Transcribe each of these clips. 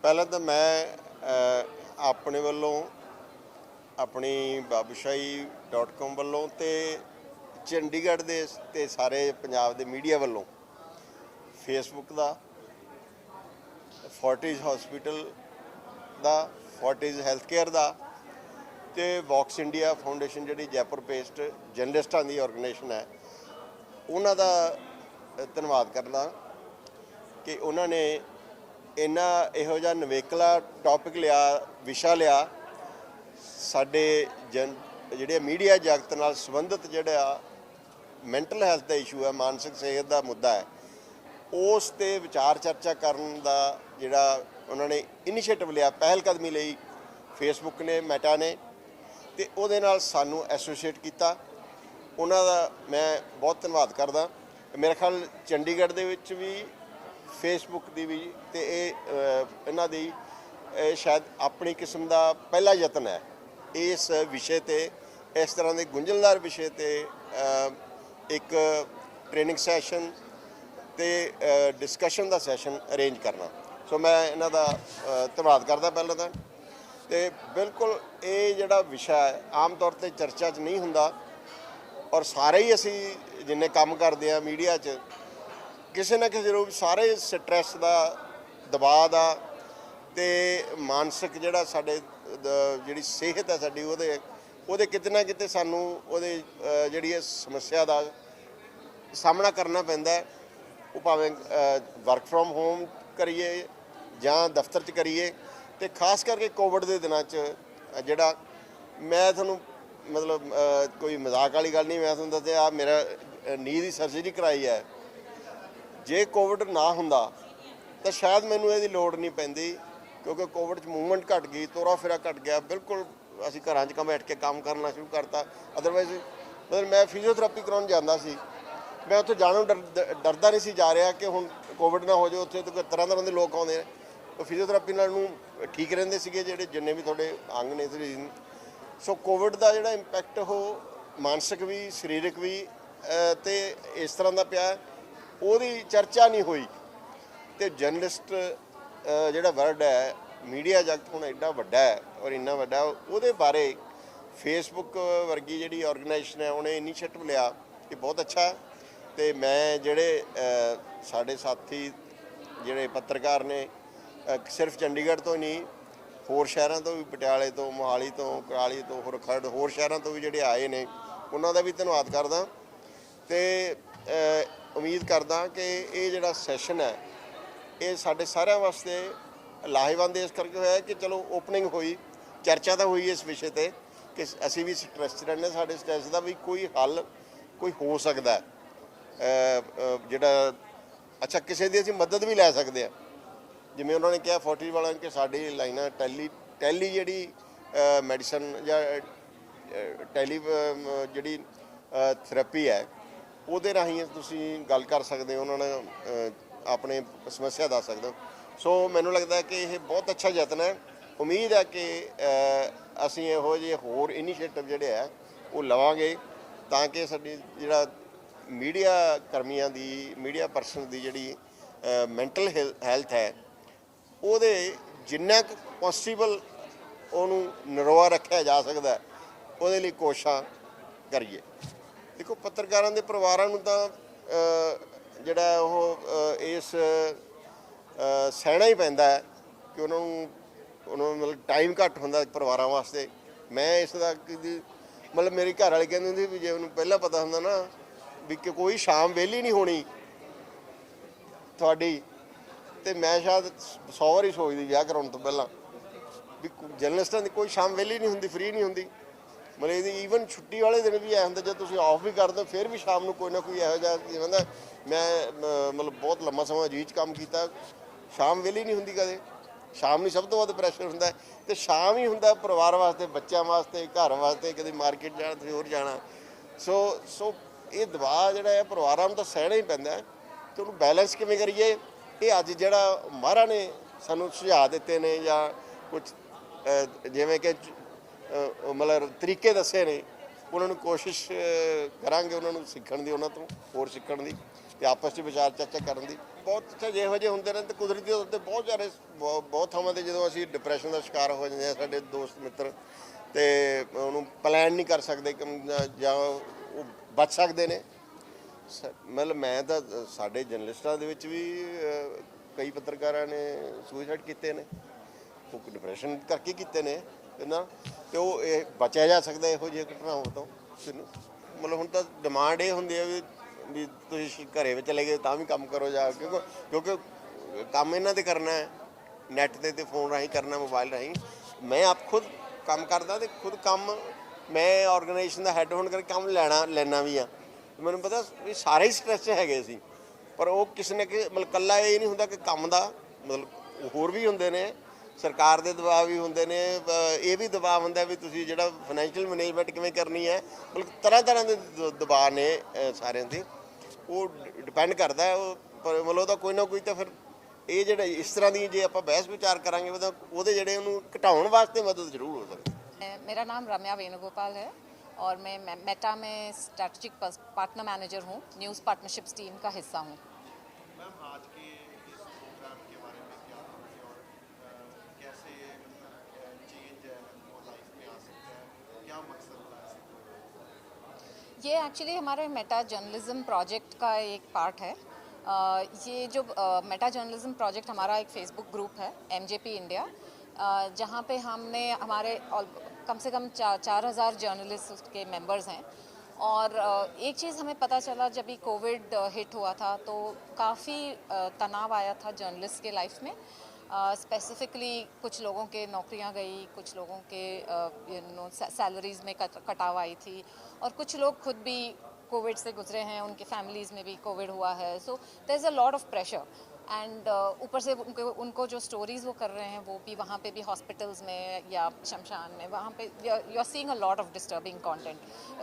ਪਹਿਲਾਂ ਤਾਂ ਮੈਂ ਆਪਣੇ ਵੱਲੋਂ ਆਪਣੀ babushai.com ਵੱਲੋਂ ਤੇ ਚੰਡੀਗੜ੍ਹ ਦੇ ਤੇ ਸਾਰੇ ਪੰਜਾਬ ਦੇ ਮੀਡੀਆ ਵੱਲੋਂ ਫੇਸਬੁੱਕ ਦਾ, ਫੋਰਟਿਸ ਹਸਪੀਟਲ ਦਾ, ਫੋਰਟਿਸ ਹੈਲਥ ਕੇਅਰ ਦਾ ਤੇ ਵੌਕਸ ਇੰਡੀਆ ਫਾਊਂਡੇਸ਼ਨ ਜਿਹੜੀ ਜੈਪੁਰ ਬੇਸਡ ਜਰਨਲਿਸਟਾਂ ਦੀ ਆਰਗੇਨਾਈਜੇਸ਼ਨ ਹੈ, ਉਹਨਾਂ ਦਾ ਧੰਨਵਾਦ ਕਰਦਾ ਕਿ ਉਹਨਾਂ ਨੇ ਇਹੋ ਜਿਹਾ ਨਵੇਕਲਾ ਟੌਪਿਕ ਲਿਆ, ਵਿਸ਼ਾ ਲਿਆ, ਸਾਡੇ ਜਿਹੜੇ ਮੀਡੀਆ ਜਗਤ ਨਾਲ ਸੰਬੰਧਿਤ ਜਿਹੜਾ ਮੈਂਟਲ ਹੈਲਥ ਦਾ ਇਸ਼ੂ ਹੈ, ਮਾਨਸਿਕ ਸਿਹਤ ਦਾ ਮੁੱਦਾ ਹੈ, ਉਸ 'ਤੇ ਵਿਚਾਰ ਚਰਚਾ ਕਰਨ ਦਾ ਜਿਹੜਾ ਉਹਨਾਂ ਨੇ ਇਨੀਸ਼ੀਏਟਿਵ ਲਿਆ, ਪਹਿਲ ਕਦਮੀ ਲਈ ਫੇਸਬੁੱਕ ਨੇ, ਮੈਟਾ ਨੇ, ਅਤੇ ਉਹਦੇ ਨਾਲ ਸਾਨੂੰ ਐਸੋਸੀਏਟ ਕੀਤਾ। ਉਹਨਾਂ ਦਾ ਮੈਂ ਬਹੁਤ ਧੰਨਵਾਦ ਕਰਦਾ। ਮੇਰੇ ਖਿਆਲ ਚੰਡੀਗੜ੍ਹ ਦੇ ਵਿੱਚ ਵੀ ਫੇਸਬੁੱਕ ਦੀ ਵੀ ਅਤੇ ਇਹਨਾਂ ਦੀ ਸ਼ਾਇਦ ਆਪਣੀ ਕਿਸਮ ਦਾ ਪਹਿਲਾ ਯਤਨ ਹੈ ਇਸ ਵਿਸ਼ੇ 'ਤੇ, ਇਸ ਤਰ੍ਹਾਂ ਦੇ ਗੁੰਝਲਦਾਰ ਵਿਸ਼ੇ 'ਤੇ ਇੱਕ ਟ੍ਰੇਨਿੰਗ ਸੈਸ਼ਨ ਅਤੇ ਡਿਸਕਸ਼ਨ ਦਾ ਸੈਸ਼ਨ ਅਰੇਂਜ ਕਰਨਾ। ਸੋ ਮੈਂ ਇਹਨਾਂ ਦਾ ਧੰਨਵਾਦ ਕਰਦਾ ਪਹਿਲਾਂ ਤਾਂ। ਅਤੇ ਬਿਲਕੁਲ ਇਹ ਜਿਹੜਾ ਵਿਸ਼ਾ ਹੈ ਆਮ ਤੌਰ 'ਤੇ ਚਰਚਾ 'ਚ ਨਹੀਂ ਹੁੰਦਾ, ਔਰ ਸਾਰੇ ਹੀ ਅਸੀਂ ਜਿੰਨੇ ਕੰਮ ਕਰਦੇ ਹਾਂ ਮੀਡੀਆ 'ਚ ਕਿਸੇ ਨਾ ਕਿਸੇ ਰੂਪ ਸਾਰੇ ਸਟਰੈਸ ਦਾ, ਦਬਾਅ ਦਾ ਅਤੇ ਮਾਨਸਿਕ ਜਿਹੜਾ ਸਾਡੇ ਜਿਹੜੀ ਸਿਹਤ ਹੈ ਸਾਡੀ ਉਹਦੇ ਕਿਤੇ ਨਾ ਕਿਤੇ ਸਾਨੂੰ ਉਹਦੇ ਜਿਹੜੀ ਇਹ ਸਮੱਸਿਆ ਦਾ ਸਾਹਮਣਾ ਕਰਨਾ ਪੈਂਦਾ। ਉਹ ਭਾਵੇਂ ਵਰਕ ਫਰੋਮ ਹੋਮ ਕਰੀਏ ਜਾਂ ਦਫ਼ਤਰ 'ਚ ਕਰੀਏ, ਅਤੇ ਖਾਸ ਕਰਕੇ ਕੋਵਿਡ ਦੇ ਦਿਨਾਂ 'ਚ ਜਿਹੜਾ ਮੈਂ ਤੁਹਾਨੂੰ ਮਤਲਬ ਕੋਈ ਮਜ਼ਾਕ ਵਾਲੀ ਗੱਲ ਨਹੀਂ, ਮੈਂ ਤੁਹਾਨੂੰ ਦੱਸਿਆ ਮੇਰਾ ਨੀਂਹ ਦੀ ਸਰਜਰੀ ਕਰਾਈ ਹੈ। ਜੇ ਕੋਵਿਡ ਨਾ ਹੁੰਦਾ ਤਾਂ ਸ਼ਾਇਦ ਮੈਨੂੰ ਇਹਦੀ ਲੋੜ ਨਹੀਂ ਪੈਂਦੀ, ਕਿਉਂਕਿ ਕੋਵਿਡ 'ਚ ਮੂਵਮੈਂਟ ਘੱਟ ਗਈ, ਤੋਰਾ ਫੇਰਾ ਘੱਟ ਗਿਆ, ਬਿਲਕੁਲ ਅਸੀਂ ਘਰਾਂ 'ਚ ਬੈਠ ਕੇ ਕੰਮ ਕਰਨਾ ਸ਼ੁਰੂ ਕਰਤਾ। ਅਦਰਵਾਈਜ਼ ਮਤਲਬ ਮੈਂ ਫਿਜ਼ੀਓਥੈਰੇਪੀ ਕਰਾਉਣ ਜਾਂਦਾ ਸੀ, ਮੈਂ ਉੱਥੇ ਜਾਣ ਨੂੰ ਡਰਦਾ ਨਹੀਂ ਸੀ ਜਾ ਰਿਹਾ ਕਿ ਹੁਣ ਕੋਵਿਡ ਨਾ ਹੋ ਜਾਵੇ। ਉੱਥੇ ਤਾਂ ਤਰ੍ਹਾਂ ਤਰ੍ਹਾਂ ਦੇ ਲੋਕ ਆਉਂਦੇ ਨੇ, ਉਹ ਫਿਜ਼ੀਓਥੈਰੇਪੀ ਨਾਲ ਨੂੰ ਠੀਕ ਰਹਿੰਦੇ ਸੀਗੇ ਜਿੰਨੇ ਵੀ ਤੁਹਾਡੇ ਅੰਗ ਨੇ ਸਰੀਰ। ਸੋ ਕੋਵਿਡ ਦਾ ਜਿਹੜਾ ਇੰਪੈਕਟ ਉਹ ਮਾਨਸਿਕ ਵੀ, ਸਰੀਰਕ ਵੀ ਅਤੇ ਇਸ ਤਰ੍ਹਾਂ ਦਾ ਪਿਆ, ਉਹਦੀ ਚਰਚਾ ਨਹੀਂ ਹੋਈ। ਅਤੇ ਜਰਨਲਿਸਟ ਜਿਹੜਾ ਵਰਡ ਹੈ, ਮੀਡੀਆ ਜਗਤ ਹੁਣ ਐਡਾ ਵੱਡਾ ਹੈ ਔਰ ਇੰਨਾ ਵੱਡਾ, ਉਹਦੇ ਬਾਰੇ ਫੇਸਬੁੱਕ ਵਰਗੀ ਜਿਹੜੀ ਆਰਗੇਨਾਈਜੇਸ਼ਨ ਹੈ ਉਹਨੇ ਇਨੀਸ਼ੀਏਟਿਵ ਲਿਆ, ਇਹ ਬਹੁਤ ਅੱਛਾ। ਅਤੇ ਮੈਂ ਜਿਹੜੇ ਸਾਡੇ ਸਾਥੀ ਜਿਹੜੇ ਪੱਤਰਕਾਰ ਨੇ, ਸਿਰਫ ਚੰਡੀਗੜ੍ਹ ਤੋਂ ਹੀ ਨਹੀਂ, ਹੋਰ ਸ਼ਹਿਰਾਂ ਤੋਂ ਵੀ, ਪਟਿਆਲੇ ਤੋਂ, ਮੋਹਾਲੀ ਤੋਂ, ਕੁਰਾਲੀ ਤੋਂ, ਖਰੜ, ਹੋਰ ਸ਼ਹਿਰਾਂ ਤੋਂ ਵੀ ਜਿਹੜੇ ਆਏ ਨੇ, ਉਹਨਾਂ ਦਾ ਵੀ ਧੰਨਵਾਦ ਕਰਦਾ। ਅਤੇ ਉਮੀਦ ਕਰਦਾ ਕਿ ਇਹ ਜਿਹੜਾ ਸੈਸ਼ਨ ਹੈ ਇਹ ਸਾਡੇ ਸਾਰਿਆਂ ਵਾਸਤੇ ਲਾਹੇਵੰਦ ਇਸ ਕਰਕੇ ਹੋਇਆ ਕਿ ਚਲੋ ਓਪਨਿੰਗ ਹੋਈ, ਚਰਚਾ ਤਾਂ ਹੋਈ ਇਸ ਵਿਸ਼ੇ 'ਤੇ ਕਿ ਅਸੀਂ ਵੀ ਸਟ੍ਰੈਸ 'ਚ ਰਹਿੰਦੇ, ਸਾਡੇ ਸਟ੍ਰੈਸ ਦਾ ਵੀ ਕੋਈ ਹੱਲ ਕੋਈ ਹੋ ਸਕਦਾ ਜਿਹੜਾ ਅੱਛਾ ਕਿਸੇ ਦੀ ਅਸੀਂ ਮਦਦ ਵੀ ਲੈ ਸਕਦੇ ਹਾਂ। ਜਿਵੇਂ ਉਹਨਾਂ ਨੇ ਕਿਹਾ ਫੋਰਟਿਸ ਵਾਲਿਆਂ ਕਿ ਸਾਡੀ ਲਾਈਨਾਂ ਟੈਲੀ ਜਿਹੜੀ ਮੈਡੀਸਨ ਜਾਂ ਟੈਲੀ ਜਿਹੜੀ ਥੈਰੇਪੀ ਹੈ, ਉਹਦੇ ਰਾਹੀਂ ਤੁਸੀਂ ਗੱਲ ਕਰ ਸਕਦੇ ਹੋ, ਉਹਨਾਂ ਨਾਲ ਆਪਣੇ ਸਮੱਸਿਆ ਦੱਸ ਸਕਦੇ ਹੋ। ਸੋ ਮੈਨੂੰ ਲੱਗਦਾ ਕਿ ਇਹ ਬਹੁਤ ਅੱਛਾ ਯਤਨ ਹੈ। ਉਮੀਦ ਹੈ ਕਿ ਅਸੀਂ ਇਹੋ ਜਿਹੇ ਹੋਰ ਇਨੀਸ਼ੀਏਟਿਵ ਜਿਹੜੇ ਹੈ ਉਹ ਲਵਾਂਗੇ ਤਾਂ ਕਿ ਸਾਡੀ ਜਿਹੜਾ ਮੀਡੀਆ ਕਰਮੀਆਂ ਦੀ, ਮੀਡੀਆ ਪਰਸਨ ਦੀ ਜਿਹੜੀ ਮੈਂਟਲ ਹੈਲਥ ਹੈ ਉਹਦੇ ਜਿੰਨਾ ਕੁ ਪੋਸੀਬਲ ਉਹਨੂੰ ਨਰੋਆ ਰੱਖਿਆ ਜਾ ਸਕਦਾ, ਉਹਦੇ ਲਈ ਕੋਸ਼ਿਸ਼ਾਂ ਕਰੀਏ। ਦੇਖੋ, ਪੱਤਰਕਾਰਾਂ ਦੇ ਪਰਿਵਾਰਾਂ ਨੂੰ ਤਾਂ ਜਿਹੜਾ ਉਹ ਇਸ ਸਹਿਣਾ ਹੀ ਪੈਂਦਾ ਹੈ ਕਿ ਉਹਨਾਂ ਨੂੰ ਮਤਲਬ ਟਾਈਮ ਘੱਟ ਹੁੰਦਾ ਪਰਿਵਾਰਾਂ ਵਾਸਤੇ। ਮੈਂ ਇਸ ਦਾ ਮਤਲਬ ਮੇਰੀ ਘਰ ਵਾਲੀ ਕਹਿੰਦੀ ਹੁੰਦੀ ਵੀ ਜੇ ਉਹਨੂੰ ਪਹਿਲਾਂ ਪਤਾ ਹੁੰਦਾ ਨਾ ਵੀ ਕਿ ਕੋਈ ਸ਼ਾਮ ਵਿਹਲੀ ਨਹੀਂ ਹੋਣੀ ਤੁਹਾਡੀ, ਅਤੇ ਮੈਂ ਸ਼ਾਇਦ 100 ਵਾਰੀ ਸੋਚਦੀ ਵਿਆਹ ਕਰਾਉਣ ਤੋਂ ਪਹਿਲਾਂ ਵੀ ਜਰਨਲਿਸਟਾਂ ਦੀ ਕੋਈ ਸ਼ਾਮ ਵਿਹਲੀ ਨਹੀਂ ਹੁੰਦੀ, ਫਰੀ ਨਹੀਂ ਹੁੰਦੀ। ਮਤਲਬ ਇਹਦੀ ਈਵਨ ਛੁੱਟੀ ਵਾਲੇ ਦਿਨ ਵੀ ਐ ਹੁੰਦਾ, ਜਦ ਤੁਸੀਂ ਆਫ ਵੀ ਕਰਦੇ ਹੋ ਫਿਰ ਵੀ ਸ਼ਾਮ ਨੂੰ ਕੋਈ ਨਾ ਕੋਈ ਇਹੋ ਜਿਹਾ ਹੁੰਦਾ। ਮੈਂ ਮਤਲਬ ਬਹੁਤ ਲੰਮਾ ਸਮਾਂ ਅਜੀਜ਼ 'ਚ ਕੰਮ ਕੀਤਾ, ਸ਼ਾਮ ਵਿਹਲੀ ਨਹੀਂ ਹੁੰਦੀ ਕਦੇ। ਸ਼ਾਮ ਨੂੰ ਸਭ ਤੋਂ ਵੱਧ ਪ੍ਰੈਸ਼ਰ ਹੁੰਦਾ, ਅਤੇ ਸ਼ਾਮ ਹੀ ਹੁੰਦਾ ਪਰਿਵਾਰ ਵਾਸਤੇ, ਬੱਚਿਆਂ ਵਾਸਤੇ, ਘਰ ਵਾਸਤੇ, ਕਦੇ ਮਾਰਕੀਟ ਜਾਣਾ, ਤੁਸੀਂ ਹੋਰ ਜਾਣਾ। ਸੋ ਇਹ ਦਬਾਅ ਜਿਹੜਾ ਹੈ ਪਰਿਵਾਰਾਂ ਨੂੰ ਤਾਂ ਸਹਿਣਾ ਹੀ ਪੈਂਦਾ, ਅਤੇ ਉਹਨੂੰ ਬੈਲੈਂਸ ਕਿਵੇਂ ਕਰੀਏ, ਇਹ ਅੱਜ ਜਿਹੜਾ ਮਹਾਰਾਜ ਨੇ ਸਾਨੂੰ ਸੁਝਾਅ ਦਿੱਤੇ ਨੇ ਜਾਂ ਕੁਛ ਜਿਵੇਂ ਕਿ ਮਤਲਬ ਤਰੀਕੇ ਦੱਸੇ ਨੇ, ਉਹਨਾਂ ਨੂੰ ਕੋਸ਼ਿਸ਼ ਕਰਾਂਗੇ ਉਹਨਾਂ ਨੂੰ ਸਿੱਖਣ ਦੀ, ਉਹਨਾਂ ਤੋਂ ਹੋਰ ਸਿੱਖਣ ਦੀ, ਅਤੇ ਆਪਸ 'ਚ ਵਿਚਾਰ ਚਰਚਾ ਕਰਨ ਦੀ। ਬਹੁਤ ਜਿਹੋ ਜਿਹੇ ਹੁੰਦੇ ਨੇ, ਤੇ ਕੁਦਰਤੀ ਤੌਰ 'ਤੇ ਬਹੁਤ ਸਾਰੇ ਬਹੁਤ ਥਾਵਾਂ 'ਤੇ ਜਦੋਂ ਅਸੀਂ ਡਿਪਰੈਸ਼ਨ ਦਾ ਸ਼ਿਕਾਰ ਹੋ ਜਾਂਦੇ ਹਾਂ, ਸਾਡੇ ਦੋਸਤ ਮਿੱਤਰ, ਤੇ ਉਹਨੂੰ ਪਲਾਨ ਨਹੀਂ ਕਰ ਸਕਦੇ ਜਾਂ ਉਹ ਬਚ ਸਕਦੇ ਨੇ। ਮਤਲਬ ਮੈਂ ਤਾਂ ਸਾਡੇ ਜਰਨਲਿਸਟਾਂ ਦੇ ਵਿੱਚ ਵੀ ਕਈ ਪੱਤਰਕਾਰਾਂ ਨੇ ਸੁਸਾਈਡ ਕੀਤੇ ਨੇ, ਉਹ ਡਿਪਰੈਸ਼ਨ ਕਰਕੇ ਕੀਤੇ ਨੇ ਨਾ, ਤੇ ਉਹ ਇਹ ਬਚਿਆ ਜਾ ਸਕਦਾ ਇਹੋ ਜਿਹੀ ਘਟਨਾਵਾਂ ਤੋਂ। ਮਤਲਬ ਹੁਣ ਤਾਂ ਡਿਮਾਂਡ ਇਹ ਹੁੰਦੀ ਹੈ ਵੀ ਤੁਸੀਂ ਘਰੇ ਵਿੱਚ ਚਲੇ ਗਏ ਤਾਂ ਵੀ ਕੰਮ ਕਰੋ ਜਾ, ਕਿਉਂਕਿ ਕੰਮ ਇਹਨਾਂ ਤੇ ਕਰਨਾ ਹੈ, ਨੈੱਟ 'ਤੇ ਫੋਨ ਰਾਹੀਂ ਕਰਨਾ, ਮੋਬਾਈਲ ਰਾਹੀਂ। ਮੈਂ ਆਪ ਖੁਦ ਕੰਮ ਕਰਦਾ ਤੇ ਖੁਦ ਕੰਮ, ਮੈਂ ਆਰਗੇਨਾਈਜੇਸ਼ਨ ਦਾ ਹੈੱਡ ਹੋਣ ਕਰਕੇ ਕੰਮ ਲੈਣਾ ਵੀ ਆ। ਮੈਨੂੰ ਪਤਾ ਵੀ ਸਾਰੇ ਹੀ ਸਟ੍ਰੈਸ 'ਚ ਹੈਗੇ ਸੀ, ਪਰ ਉਹ ਕਿਸੇ ਨੇ ਮਤਲਬ ਇਕੱਲਾ ਇਹ ਨਹੀਂ ਹੁੰਦਾ ਕਿ ਕੰਮ ਦਾ, ਮਤਲਬ ਹੋਰ ਵੀ ਹੁੰਦੇ ਨੇ, ਸਰਕਾਰ ਦੇ ਦਬਾਅ ਵੀ ਹੁੰਦੇ ਨੇ, ਇਹ ਵੀ ਦਬਾਅ ਹੁੰਦਾ ਵੀ ਤੁਸੀਂ ਜਿਹੜਾ ਫਾਈਨੈਂਸ਼ੀਅਲ ਮੈਨੇਜਮੈਂਟ ਕਿਵੇਂ ਕਰਨੀ ਹੈ, ਮਤਲਬ ਤਰ੍ਹਾਂ ਤਰ੍ਹਾਂ ਦੇ ਦਬਾਅ ਨੇ ਸਾਰਿਆਂ ਦੇ। ਉਹ ਡਿਪੈਂਡ ਕਰਦਾ ਹੈ, ਉਹ ਪਰ ਮਤਲਬ ਉਹਦਾ ਕੋਈ ਨਾ ਕੋਈ ਤਾਂ ਫਿਰ ਇਹ ਜਿਹੜਾ ਇਸ ਤਰ੍ਹਾਂ ਦੀ ਜੇ ਆਪਾਂ ਬਹਿਸ ਵਿਚਾਰ ਕਰਾਂਗੇ ਉਹਦੇ ਜਿਹੜੇ ਉਹਨੂੰ ਘਟਾਉਣ ਵਾਸਤੇ ਮਦਦ ਜ਼ਰੂਰ ਹੋ ਸਕਦੀ। मेरा नाम रम्या वेणुगोपाल है और मैं मेटा में स्ट्रैटेजिक पार्टनर मैनेजर हूँ, न्यूज़ पार्टनरशिप्स टीम का हिस्सा हूँ। मैम, आज के इस प्रोग्राम के बारे में क्या सोचें और कैसे चेंज है वो लाइफ में आ सकता है, क्या मकसद है? ये एक्चुअली हमारे मेटा जर्नलिज्म प्रोजेक्ट का एक पार्ट है। ये जो मेटा जर्नलिज्म प्रोजेक्ट हमारा एक फेसबुक ग्रुप है, MJP इंडिया, जहाँ पे हमने हमारे कम से कम 4,000 जर्नलिस्ट के मेंबर्स हैं। और एक चीज़ हमें पता चला जब भी कोविड हिट हुआ था तो काफ़ी तनाव आया था जर्नलिस्ट के लाइफ में। स्पेसिफिकली कुछ लोगों के नौकरियां गई, कुछ लोगों के सैलरीज़ में कटाव आई थी, और कुछ लोग खुद भी कोविड से गुजरे हैं, उनके फैमिलीज़ में भी कोविड हुआ है। So there is a lot of pressure, and ऊपर से उनको जो स्टोरीज़ वो कर रहे हैं वो भी वहाँ पे भी हॉस्पिटल्स में या शमशान में, वहाँ पे you are seeing a lot of disturbing content,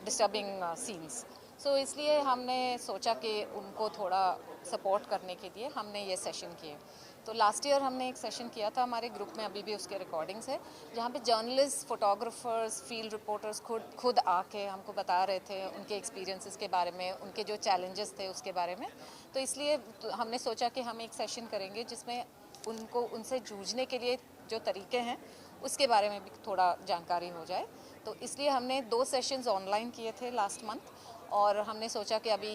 disturbing scenes. So इसलिए हमने सोचा कि उनको थोड़ा सपोर्ट करने के लिए हमने ये सेशन किए। तो लास्ट ईयर हमने एक सेशन किया था हमारे ग्रुप में, अभी भी उसके रिकॉर्डिंग्स है, जहाँ पे जर्नलिस्ट, फोटोग्राफर्स, फील्ड रिपोर्टर्स खुद आके हमको बता रहे थे उनके एक्सपीरियंसेस के बारे में, उनके जो चैलेंजेस थे उसके बारे में। तो इसलिए हमने सोचा कि हम एक सेशन करेंगे जिसमें उनको उनसे जूझने के लिए जो तरीके हैं उसके बारे में भी थोड़ा जानकारी हो जाए। तो इसलिए हमने 2 सेशंस ऑनलाइन किए थे लास्ट मंथ, और हमने सोचा कि अभी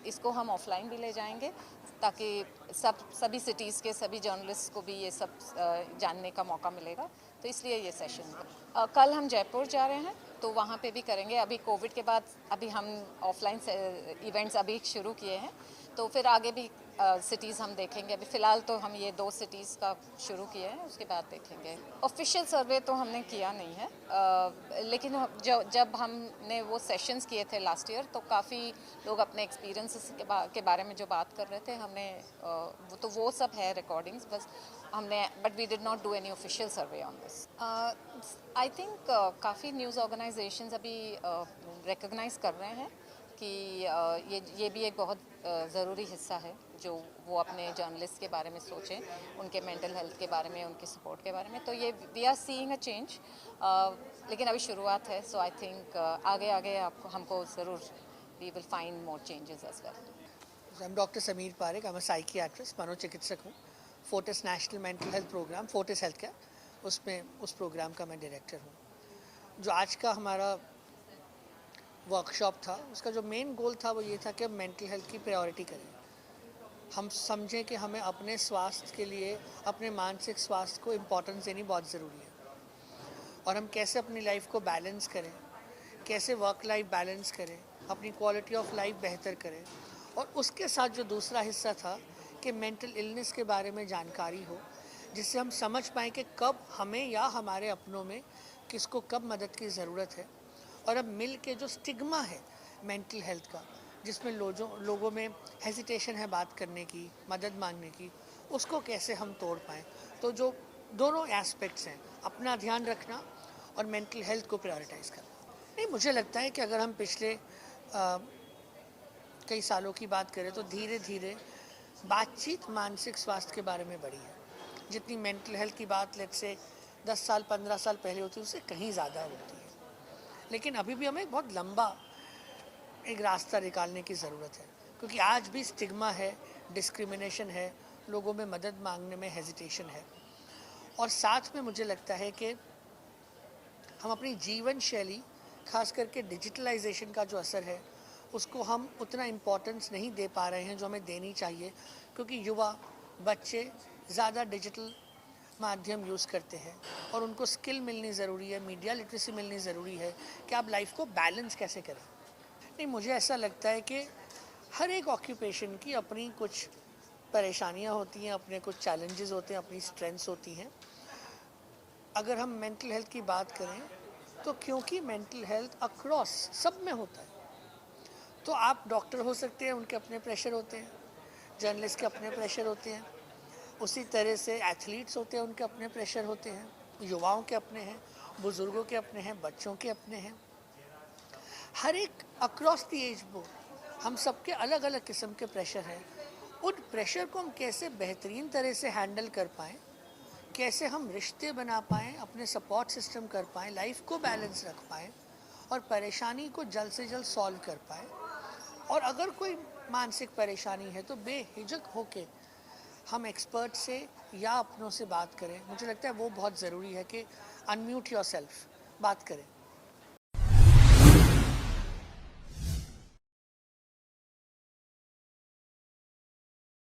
इसको हम ऑफलाइन भी ले जाएंगे ताकि सभी सिटीज़ के सभी जर्नलिस्ट को भी ये सब जानने का मौका मिलेगा। तो इसलिए ये सेशन कल हम जयपुर जा रहे हैं, तो वहाँ पे भी करेंगे। अभी कोविड के बाद अभी हम ऑफलाइन इवेंट्स अभी शुरू किए हैं, तो फिर आगे भी सिटीज़ हम देखेंगे। अभी फ़िलहाल तो हम ये 2 सिटीज़ का शुरू किए हैं, उसके बाद देखेंगे। ऑफिशियल सर्वे तो हमने किया नहीं है, लेकिन जब हमने वो सेशंस किए थे लास्ट ईयर तो काफ़ी लोग अपने एक्सपीरियंसेस के बारे में जो बात कर रहे थे, हमने वो सब है रिकॉर्डिंग्स बस हमने, but we did not do any official survey on this. I think काफ़ी न्यूज़ ऑर्गेनाइजेशंस अभी रिकॉग्नाइज कर रहे हैं कि ये भी एक बहुत ज़रूरी हिस्सा है जो वो अपने जर्नलिस्ट के बारे में सोचें, उनके मेंटल हेल्थ के बारे में, उनके सपोर्ट के बारे में। तो ये we are seeing a change, लेकिन अभी शुरुआत है। सो आई थिंक आगे हमको ज़रूर we will find more changes as well. I am doctor Sameer Parekh, I am psychiatrist, मनोचिकित्सक हूँ। Fortis national mental health programme, Fortis health care, उसमें उस प्रोग्राम का मैं डायरेक्टर हूँ। जो आज का हमारा वर्कशॉप था उसका जो मेन गोल था वो ये था कि हम मेंटल हेल्थ की प्रायोरिटी करें। हम समझें कि हमें अपने स्वास्थ्य के लिए, अपने मानसिक स्वास्थ्य को इम्पोर्टेंस देनी बहुत ज़रूरी है, और हम कैसे अपनी लाइफ को बैलेंस करें, कैसे वर्क लाइफ बैलेंस करें, अपनी क्वालिटी ऑफ लाइफ बेहतर करें। और उसके साथ जो दूसरा हिस्सा था कि मेंटल इलनेस के बारे में जानकारी हो, जिससे हम समझ पाएँ कि कब हमें या हमारे अपनों में किसको कब मदद की ज़रूरत है। और अब मिल के जो स्टिग्मा है मेंटल हेल्थ का, जिसमें लोगों में हेजिटेशन है बात करने की, मदद मांगने की, उसको कैसे हम तोड़ पाएँ। तो जो दोनों एस्पेक्ट्स हैं, अपना ध्यान रखना और मेंटल हेल्थ को प्रायोरिटाइज़ करना। नहीं, मुझे लगता है कि अगर हम पिछले कई सालों की बात करें तो धीरे धीरे बातचीत मानसिक स्वास्थ्य के बारे में बढ़ी है। जितनी मेंटल हेल्थ की बात लेट से 10 साल 15 साल पहले होती है उससे कहीं ज़्यादा होती है। लेकिन अभी भी हमें बहुत लंबा एक रास्ता निकालने की ज़रूरत है, क्योंकि आज भी स्टिग्मा है, डिस्क्रिमिनेशन है, लोगों में मदद मांगने में हेजिटेशन है। और साथ में मुझे लगता है कि हम अपनी जीवन शैली, खास करके डिजिटलाइजेशन का जो असर है, उसको हम उतना इम्पोर्टेंस नहीं दे पा रहे हैं जो हमें देनी चाहिए, क्योंकि युवा बच्चे ज़्यादा डिजिटल माध्यम यूज़ करते हैं और उनको स्किल मिलनी ज़रूरी है, मीडिया लिटरेसी मिलनी ज़रूरी है कि आप लाइफ को बैलेंस कैसे करें। नहीं, मुझे ऐसा लगता है कि हर एक ऑक्यूपेशन की अपनी कुछ परेशानियां होती हैं, अपने कुछ चैलेंजेस होते हैं, अपनी स्ट्रेंथ्स होती हैं। अगर हम मेंटल हेल्थ की बात करें तो क्योंकि मेंटल हेल्थ अक्रॉस सब में होता है, तो आप डॉक्टर हो सकते हैं, उनके अपने प्रेशर होते हैं, जर्नलिस्ट के अपने प्रेशर होते हैं, उसी तरह से एथलीट्स होते हैं, उनके अपने प्रेशर होते हैं, युवाओं के अपने हैं, बुज़ुर्गों के अपने हैं, बच्चों के अपने हैं। हर एक अक्रॉस द एज ग्रुप हम सबके अलग अलग किस्म के प्रेशर हैं। उन प्रेशर को हम कैसे बेहतरीन तरह से हैंडल कर पाएँ, कैसे हम रिश्ते बना पाएँ, अपने सपोर्ट सिस्टम कर पाएँ, लाइफ को बैलेंस रख पाएँ और परेशानी को जल्द से जल्द सॉल्व कर पाएँ। और अगर कोई मानसिक परेशानी है तो बेहिचक होके हम एक्सपर्ट से या अपनों से बात करें। मुझे लगता है वो बहुत ज़रूरी है कि अनम्यूट योरसेल्फ, बात करें।